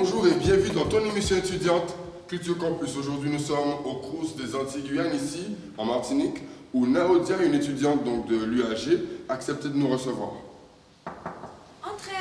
Bonjour et bienvenue dans ton émission étudiante Culture Campus. Aujourd'hui, nous sommes au Crous des Antilles-Guyane, ici, en Martinique, où Naodia, une étudiante donc, de l'UAG, a accepté de nous recevoir. Entrez.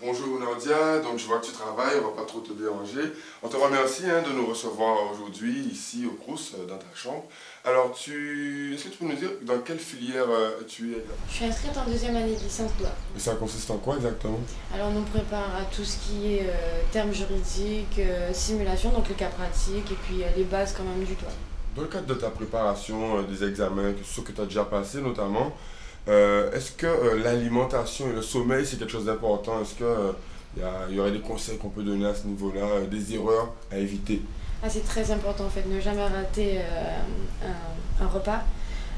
Bonjour Naodia, donc je vois que tu travailles, on ne va pas trop te déranger. On te remercie de nous recevoir aujourd'hui, ici au Crous, dans ta chambre. Alors, est-ce que tu peux nous dire dans quelle filière tu es là? Je suis inscrite en deuxième année de licence droit. Et ça consiste en quoi exactement? Alors, on nous prépare à tout ce qui est termes juridiques, simulation, donc le cas pratique, et puis les bases quand même du droit. Dans le cadre de ta préparation des examens, ceux que tu as déjà passés notamment, est-ce que l'alimentation et le sommeil c'est quelque chose d'important? Est-ce qu'il y aurait des conseils qu'on peut donner à ce niveau-là, des erreurs à éviter? Ah, c'est très important en fait, ne jamais rater un repas.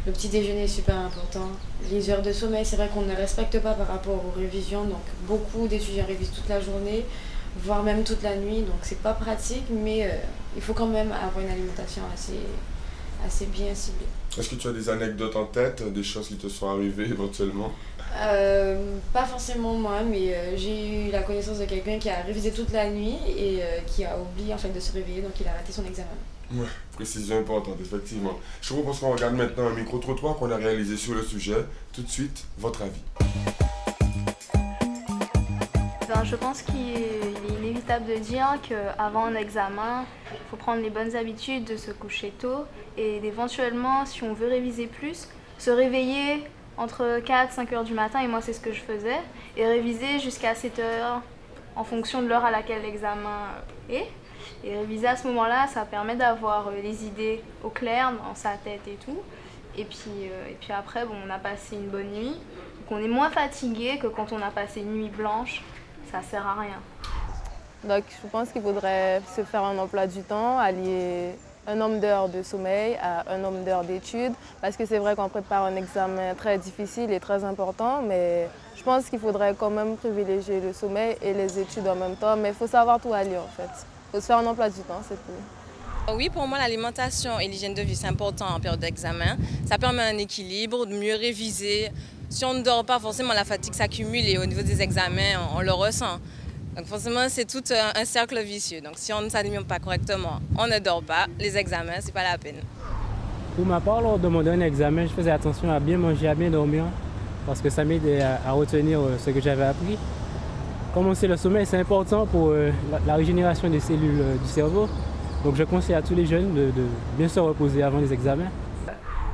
Le petit déjeuner est super important. Les heures de sommeil, c'est vrai qu'on ne respecte pas par rapport aux révisions, donc beaucoup d'étudiants révisent toute la journée, voire même toute la nuit, donc c'est pas pratique, mais il faut quand même avoir une alimentation assez bien ciblée. Est-ce que tu as des anecdotes en tête, des choses qui te sont arrivées éventuellement? Pas forcément moi, mais j'ai eu la connaissance de quelqu'un qui a révisé toute la nuit et qui a oublié en fait de se réveiller, donc il a raté son examen. Ouais, précision importante, effectivement. Je vous propose qu'on regarde maintenant un micro-trottoir qu'on a réalisé sur le sujet. Tout de suite, votre avis. Je pense qu'il est inévitable de dire qu'avant un examen, il faut prendre les bonnes habitudes de se coucher tôt et éventuellement, si on veut réviser plus, se réveiller entre 4 et 5 heures du matin, et moi c'est ce que je faisais, et réviser jusqu'à 7 heures en fonction de l'heure à laquelle l'examen est. Et réviser à ce moment-là, ça permet d'avoir les idées au clair dans sa tête et tout. Et puis après, bon, on a passé une bonne nuit, donc on est moins fatigué que quand on a passé une nuit blanche. Ça sert à rien. Donc je pense qu'il faudrait se faire un emploi du temps, allier un nombre d'heures de sommeil à un nombre d'heures d'études, parce que c'est vrai qu'on prépare un examen très difficile et très important, mais je pense qu'il faudrait quand même privilégier le sommeil et les études en même temps, mais il faut savoir tout allier en fait. Il faut se faire un emploi du temps, c'est tout. Oui, pour moi, l'alimentation et l'hygiène de vie, c'est important en période d'examen. Ça permet un équilibre, de mieux réviser. Si on ne dort pas, forcément, la fatigue s'accumule et au niveau des examens, on le ressent. Donc forcément, c'est tout un cercle vicieux. Donc si on ne s'alimente pas correctement, on ne dort pas, les examens, c'est pas la peine. Pour ma part, lors de mon dernier examen, je faisais attention à bien manger, à bien dormir, parce que ça m'aidait à retenir ce que j'avais appris. Comme on sait, le sommeil, c'est important pour la régénération des cellules du cerveau. Donc je conseille à tous les jeunes de bien se reposer avant les examens.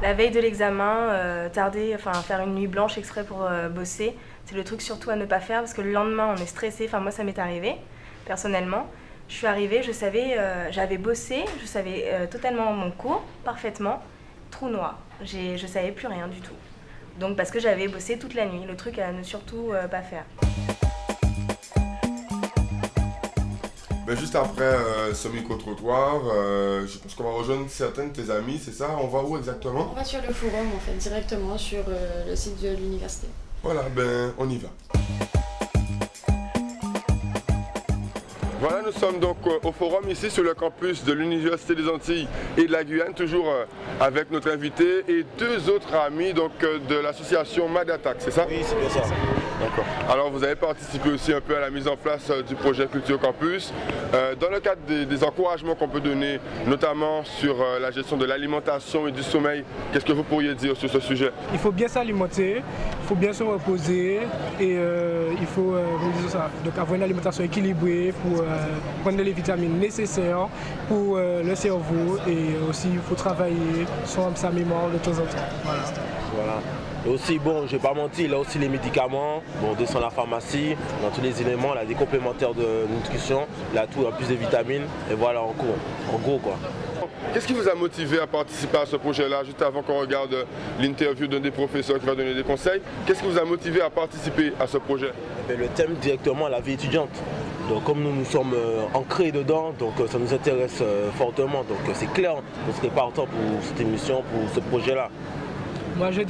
La veille de l'examen, faire une nuit blanche exprès pour bosser, c'est le truc surtout à ne pas faire parce que le lendemain on est stressé. Enfin moi ça m'est arrivé personnellement. Je suis arrivée, je savais, j'avais bossé, je savais totalement mon cours parfaitement, trou noir. Je savais plus rien du tout. Donc parce que j'avais bossé toute la nuit, le truc à ne surtout pas faire. Juste après ce micro-trottoir, je pense qu'on va rejoindre certains de tes amis, c'est ça? On va où exactement? On va sur le forum en fait, directement sur le site de l'université. Voilà, on y va. Voilà, nous sommes donc au forum ici sur le campus de l'Université des Antilles et de la Guyane, toujours avec notre invité et deux autres amis donc, de l'association Madattack, c'est ça? Oui, c'est bien ça. D'accord. Alors vous avez participé aussi un peu à la mise en place du projet Culture Campus. Dans le cadre des encouragements qu'on peut donner, notamment sur la gestion de l'alimentation et du sommeil, qu'est-ce que vous pourriez dire sur ce sujet? Il faut bien s'alimenter, il faut bien se reposer et il faut donc avoir une alimentation équilibrée pour prendre les vitamines nécessaires pour le cerveau et aussi il faut travailler sur sa mémoire de temps en temps. Voilà. Et aussi, bon, je ne vais pas mentir, il a aussi les médicaments, bon, descend la pharmacie, dans tous les éléments, il a des complémentaires de nutrition, il a tout, en plus de vitamines, et voilà, en gros quoi. Qu'est-ce qui vous a motivé à participer à ce projet-là, juste avant qu'on regarde l'interview d'un des professeurs qui va donner des conseils? Qu'est-ce qui vous a motivé à participer à ce projet? Le thème directement, la vie étudiante. Donc comme nous sommes ancrés dedans, donc ça nous intéresse fortement, donc c'est clair, on serait partant pour cette émission, pour ce projet-là. Moi je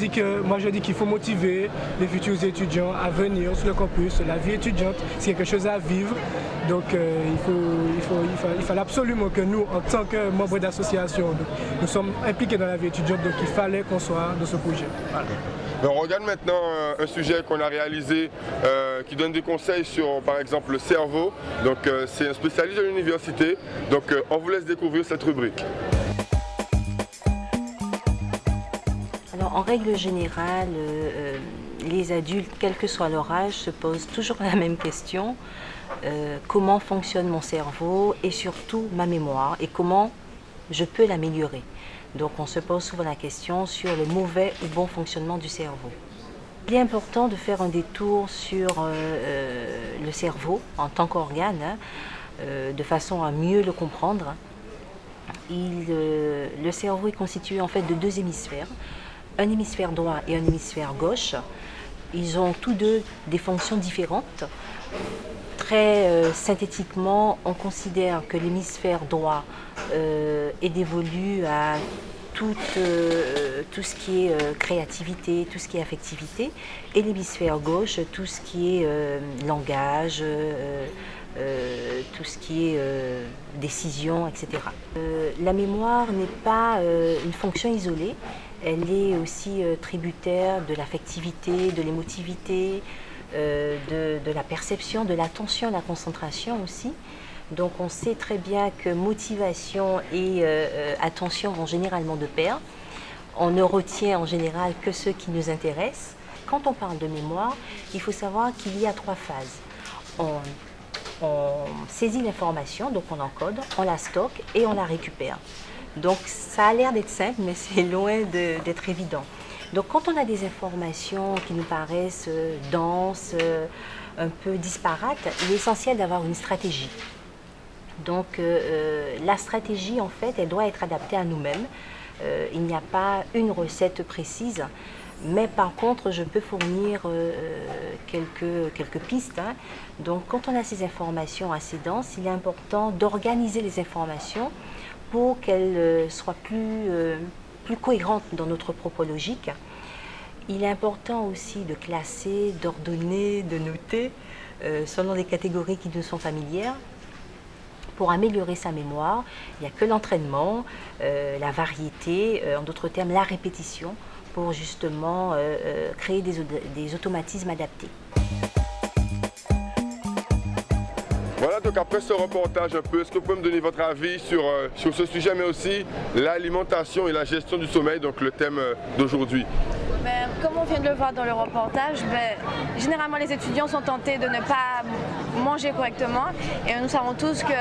dis qu'il faut motiver les futurs étudiants à venir sur le campus. La vie étudiante, c'est quelque chose à vivre. Donc il fallait absolument que nous, en tant que membres d'association, nous sommes impliqués dans la vie étudiante, donc il fallait qu'on soit dans ce projet. Voilà. On regarde maintenant un sujet qu'on a réalisé qui donne des conseils sur, par exemple, le cerveau. Donc c'est un spécialiste de l'université. Donc on vous laisse découvrir cette rubrique. Alors, en règle générale, les adultes, quel que soit leur âge, se posent toujours la même question. Comment fonctionne mon cerveau et surtout ma mémoire et comment je peux l'améliorer. Donc on se pose souvent la question sur le mauvais ou bon fonctionnement du cerveau. Il est important de faire un détour sur le cerveau en tant qu'organe, de façon à mieux le comprendre. Le cerveau est constitué en fait de deux hémisphères, un hémisphère droit et un hémisphère gauche. Ils ont tous deux des fonctions différentes. Très synthétiquement, on considère que l'hémisphère droit est dévolu à tout ce qui est créativité, tout ce qui est affectivité, et l'hémisphère gauche, tout ce qui est langage, tout ce qui est décision, etc. La mémoire n'est pas une fonction isolée, elle est aussi tributaire de l'affectivité, de l'émotivité, de la perception, de l'attention, la concentration aussi. Donc on sait très bien que motivation et attention vont généralement de pair. On ne retient en général que ce qui nous intéresse. Quand on parle de mémoire, il faut savoir qu'il y a trois phases. On saisit l'information, donc on encode, on la stocke et on la récupère. Donc ça a l'air d'être simple, mais c'est loin d'être évident. Donc quand on a des informations qui nous paraissent denses, un peu disparates, il est essentiel d'avoir une stratégie. Donc la stratégie, en fait, elle doit être adaptée à nous-mêmes. Il n'y a pas une recette précise, mais par contre, je peux fournir quelques pistes. Hein. Donc quand on a ces informations assez denses, il est important d'organiser les informations pour qu'elles soient plus cohérentes dans notre propos logique. Il est important aussi de classer, d'ordonner, de noter selon des catégories qui nous sont familières. Pour améliorer sa mémoire, il n'y a que l'entraînement, la variété, en d'autres termes la répétition, pour justement créer des automatismes adaptés. Voilà, donc après ce reportage un peu, est-ce que vous pouvez me donner votre avis sur ce sujet, mais aussi l'alimentation et la gestion du sommeil, donc le thème d'aujourd'hui? Comme on vient de le voir dans le reportage, généralement les étudiants sont tentés de ne pas manger correctement et nous savons tous que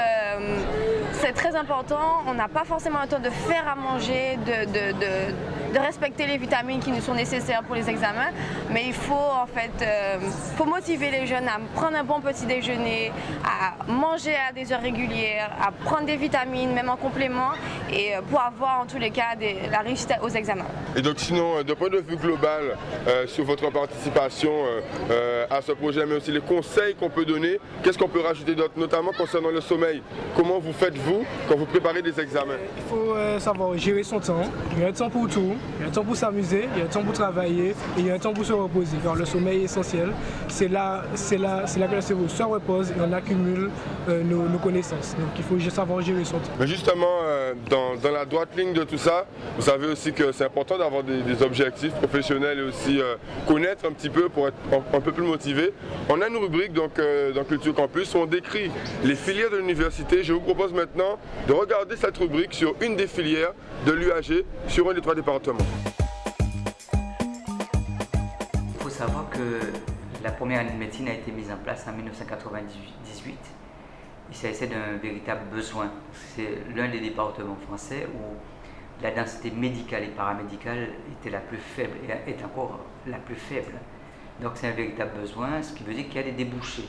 c'est très important. On n'a pas forcément le temps de faire à manger, de respecter les vitamines qui nous sont nécessaires pour les examens, mais il faut en fait faut motiver les jeunes à prendre un bon petit déjeuner, à manger à des heures régulières, à prendre des vitamines même en complément et pour avoir en tous les cas la réussite aux examens. Et donc sinon, d'un point de vue global sur votre participation à ce projet, mais aussi les conseils qu'on peut donner, qu'est-ce qu'on peut rajouter d'autre, notamment concernant le sommeil? Comment vous faites-vous quand vous préparez des examens? Il faut savoir gérer son temps. Il y a un temps pour tout, il y a un temps pour s'amuser, il y a un temps pour travailler et il y a un temps pour se reposer. Car le sommeil est essentiel. C'est là que le cerveau se repose et on accumule nos connaissances. Donc il faut savoir gérer son temps. Mais justement, dans la droite ligne de tout ça, vous savez aussi que c'est important d'avoir des objectifs professionnels et aussi connaître un petit peu pour être un peu plus motivé. On a une rubrique donc, dans Culture Campus où on décrit les filières de l'université. Je vous propose maintenant de regarder cette rubrique sur une des filières de l'UAG sur un des 3 départements. Il faut savoir que la première année de médecine a été mise en place en 1998. Il s'agissait d'un véritable besoin. C'est l'un des départements français où la densité médicale et paramédicale était la plus faible et est encore la plus faible. Donc c'est un véritable besoin, ce qui veut dire qu'il y a des débouchés.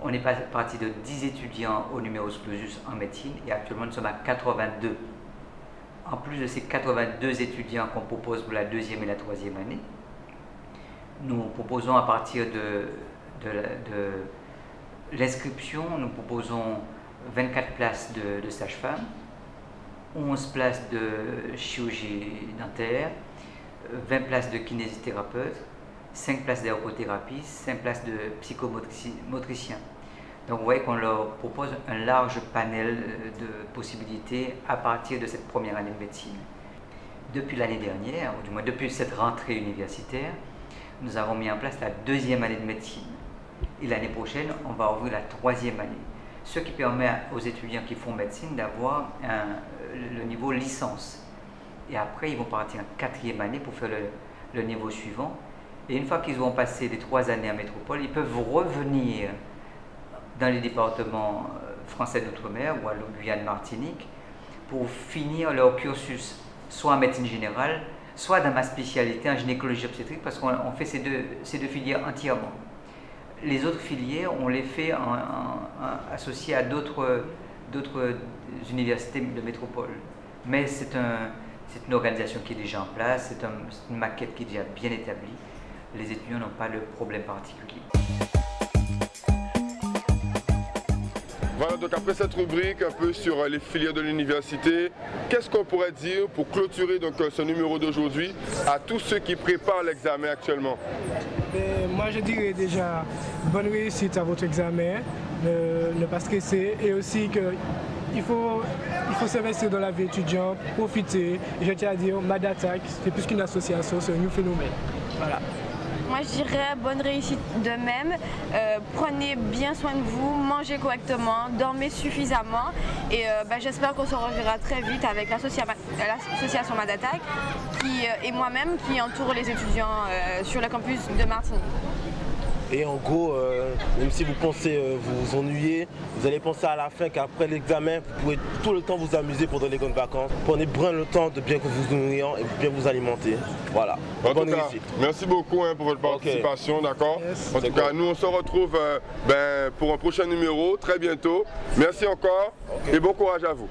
On est parti de 10 étudiants au numerus clausus en médecine et actuellement nous sommes à 82. En plus de ces 82 étudiants qu'on propose pour la 2e et la 3e année, nous proposons à partir de l'inscription, nous proposons 24 places de sage-femme, 11 places de chirurgie dentaire, 20 places de kinésithérapeute, 5 places d'ergothérapie, 5 places de psychomotricien. Donc vous voyez qu'on leur propose un large panel de possibilités à partir de cette première année de médecine. Depuis l'année dernière, ou du moins depuis cette rentrée universitaire, nous avons mis en place la 2e année de médecine. Et l'année prochaine, on va ouvrir la 3e année. Ce qui permet aux étudiants qui font médecine d'avoir le niveau licence. Et après, ils vont partir en 4e année pour faire le niveau suivant. Et une fois qu'ils auront passé les 3 années à métropole, ils peuvent revenir dans les départements français d'outre-mer ou à Guyane-Martinique pour finir leur cursus, soit en médecine générale, soit dans ma spécialité en gynécologie obstétrique, parce qu'on fait ces deux filières entièrement. Les autres filières, on les fait associées à d'autres universités de métropole. Mais c'est une organisation qui est déjà en place, c'est une maquette qui est déjà bien établie. Les étudiants n'ont pas de problème particulier. Voilà, donc après cette rubrique un peu sur les filières de l'université, qu'est-ce qu'on pourrait dire pour clôturer donc, ce numéro d'aujourd'hui à tous ceux qui préparent l'examen actuellement? Moi je dirais déjà bonne réussite à votre examen, ne pas stresser, et aussi qu'il faut s'investir dans la vie étudiante, profiter. Et je tiens à dire, Madatak, c'est plus qu'une association, c'est un nouveau phénomène. Voilà. Moi je dirais bonne réussite de même, prenez bien soin de vous, mangez correctement, dormez suffisamment et j'espère qu'on se reverra très vite avec l'association Madatak et moi-même qui entoure les étudiants sur le campus de Martinique. Et en gros, même si vous pensez vous ennuyer, vous allez penser à la fin qu'après l'examen, vous pouvez tout le temps vous amuser pendant les grandes vacances. Prenez bien le temps de bien vous nourrir et bien vous alimenter. Voilà. Bonne réussite. Merci beaucoup pour votre participation, d'accord? Yes. En tout cas, nous on se retrouve pour un prochain numéro très bientôt. Merci encore et bon courage à vous.